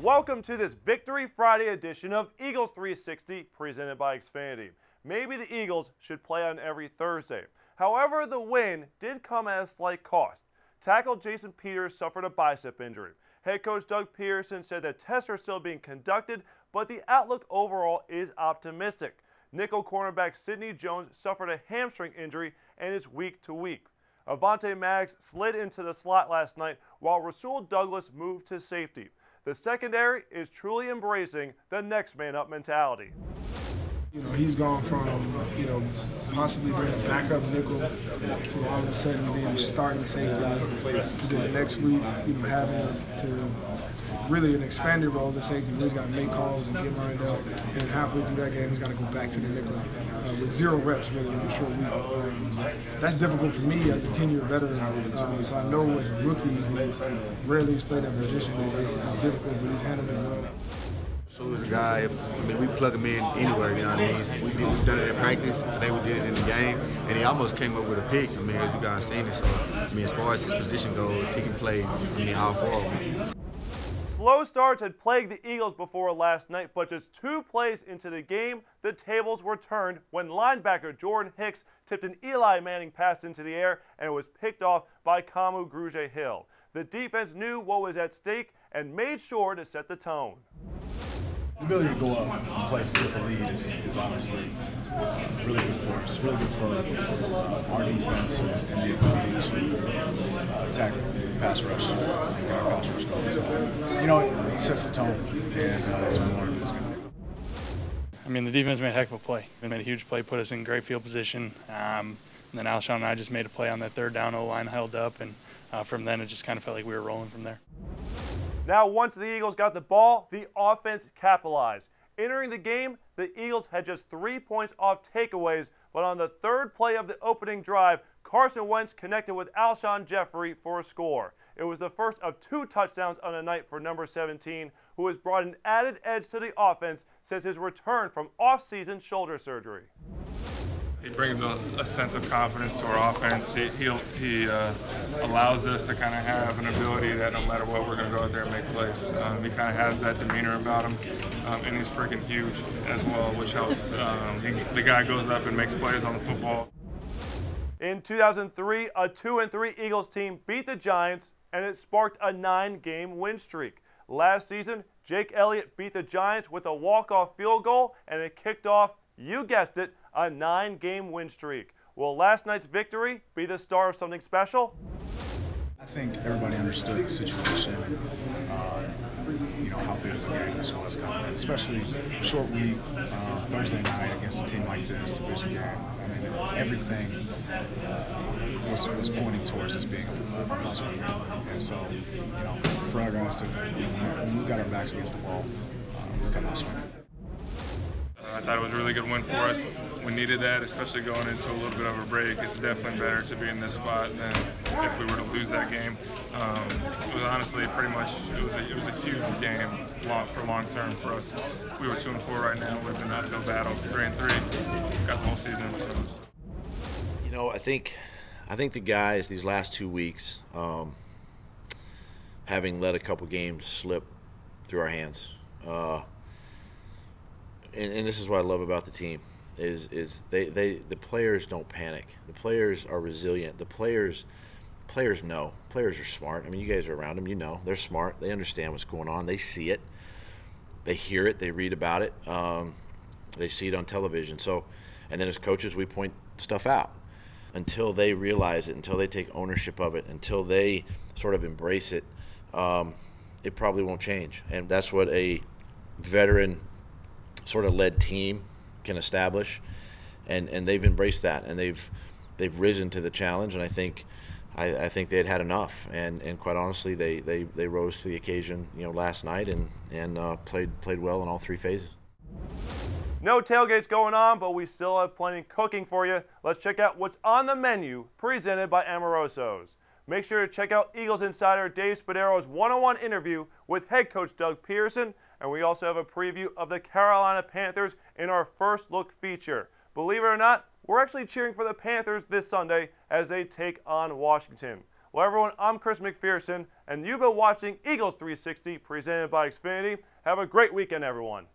Welcome to this Victory Friday edition of Eagles 360 presented by Xfinity. Maybe the Eagles should play on every Thursday. However, the win did come at a slight cost. Tackle Jason Peters suffered a bicep injury. Head coach Doug Peterson said that tests are still being conducted, but the outlook overall is optimistic. Nickel cornerback Sidney Jones suffered a hamstring injury and is week to week. Avonte Maddox slid into the slot last night while Rasul Douglas moved to safety. The secondary is truly embracing the next man up mentality. He's gone from, possibly being a backup nickel to all of a sudden being starting safety to then the next week, having to really an expanded role in safety. He's got to make calls and get lined up. And then halfway through that game, he's got to go back to the nickel with 0 reps really in a short week. That's difficult for me as a 10-year veteran. So I know as a rookie who rarely has played that position, it's difficult, but he's handled it well. So he's a guy, we plug him in anywhere, you know what I mean? We've done it in practice, today we did it in the game, and he almost came up with a pick, as you guys seen it. So, as far as his position goes, he can play, all 4 of them. Slow starts had plagued the Eagles before last night, but just 2 plays into the game, the tables were turned when linebacker Jordan Hicks tipped an Eli Manning pass into the air and it was picked off by Kamu Grugier-Hill. The defense knew what was at stake and made sure to set the tone. The ability to go up and play with a lead is obviously really good for us, really good for our defense and the ability to attack the pass rush, get our pass rush going. So, it sets the tone, and that's what we wanted this game. The defense made a heck of a play. They made a huge play, put us in great field position. And then Alshon and I just made a play on that third down, O-line held up, and from then it just kind of felt like we were rolling from there. Now, once the Eagles got the ball, the offense capitalized. Entering the game, the Eagles had just 3 points off takeaways, but on the 3rd play of the opening drive, Carson Wentz connected with Alshon Jeffery for a score. It was the first of 2 touchdowns on the night for number 17, who has brought an added edge to the offense since his return from off-season shoulder surgery. He brings a sense of confidence to our offense. He allows us to kind of have an ability that no matter what, we're going to go out there and make plays. He kind of has that demeanor about him, and he's freaking huge as well, which helps. The guy goes up and makes plays on the football. In 2003, a 2-3 Eagles team beat the Giants, and it sparked a 9-game win streak. Last season, Jake Elliott beat the Giants with a walk-off field goal, and it kicked off, you guessed it, a 9-game win streak. Will last night's victory be the start of something special? I think everybody understood the situation and how big of a game this was coming in, especially short week, Thursday night against a team like this, division game. Everything was pointing towards this being a must-win. And so, for our guys to, when we got our backs against the wall, we got must-win. I thought it was a really good win for us. We needed that, especially going into a little bit of a break. It's definitely better to be in this spot than if we were to lose that game. It was honestly pretty much, it was a huge game for long term for us. If we were 2-4 right now, we'd been an uphill battle. 3-3, got the whole season in front of us. I think the guys these last 2 weeks, having let a couple games slip through our hands, and this is what I love about the team, is the players don't panic. The players are resilient. The players know. Players are smart. You guys are around them. They're smart. They understand what's going on. They see it. They hear it. They read about it. They see it on television. So, and then as coaches, we point stuff out until they realize it, until they take ownership of it, until they sort of embrace it. It probably won't change, and that's what a veteran sort of led team can establish, and they've embraced that, and they've risen to the challenge, and I think they had enough, and quite honestly they rose to the occasion last night and played well in all 3 phases. No tailgates going on, but we still have plenty cooking for you. Let's check out what's on the menu, presented by Amoroso's. Make sure to check out Eagles insider Dave Spadero's one-on-one interview with head coach Doug Peterson. And we also have a preview of the Carolina Panthers in our first look feature. Believe it or not, we're actually cheering for the Panthers this Sunday as they take on Washington. Well, everyone, I'm Chris McPherson, and you've been watching Eagles 360 presented by Xfinity. Have a great weekend, everyone.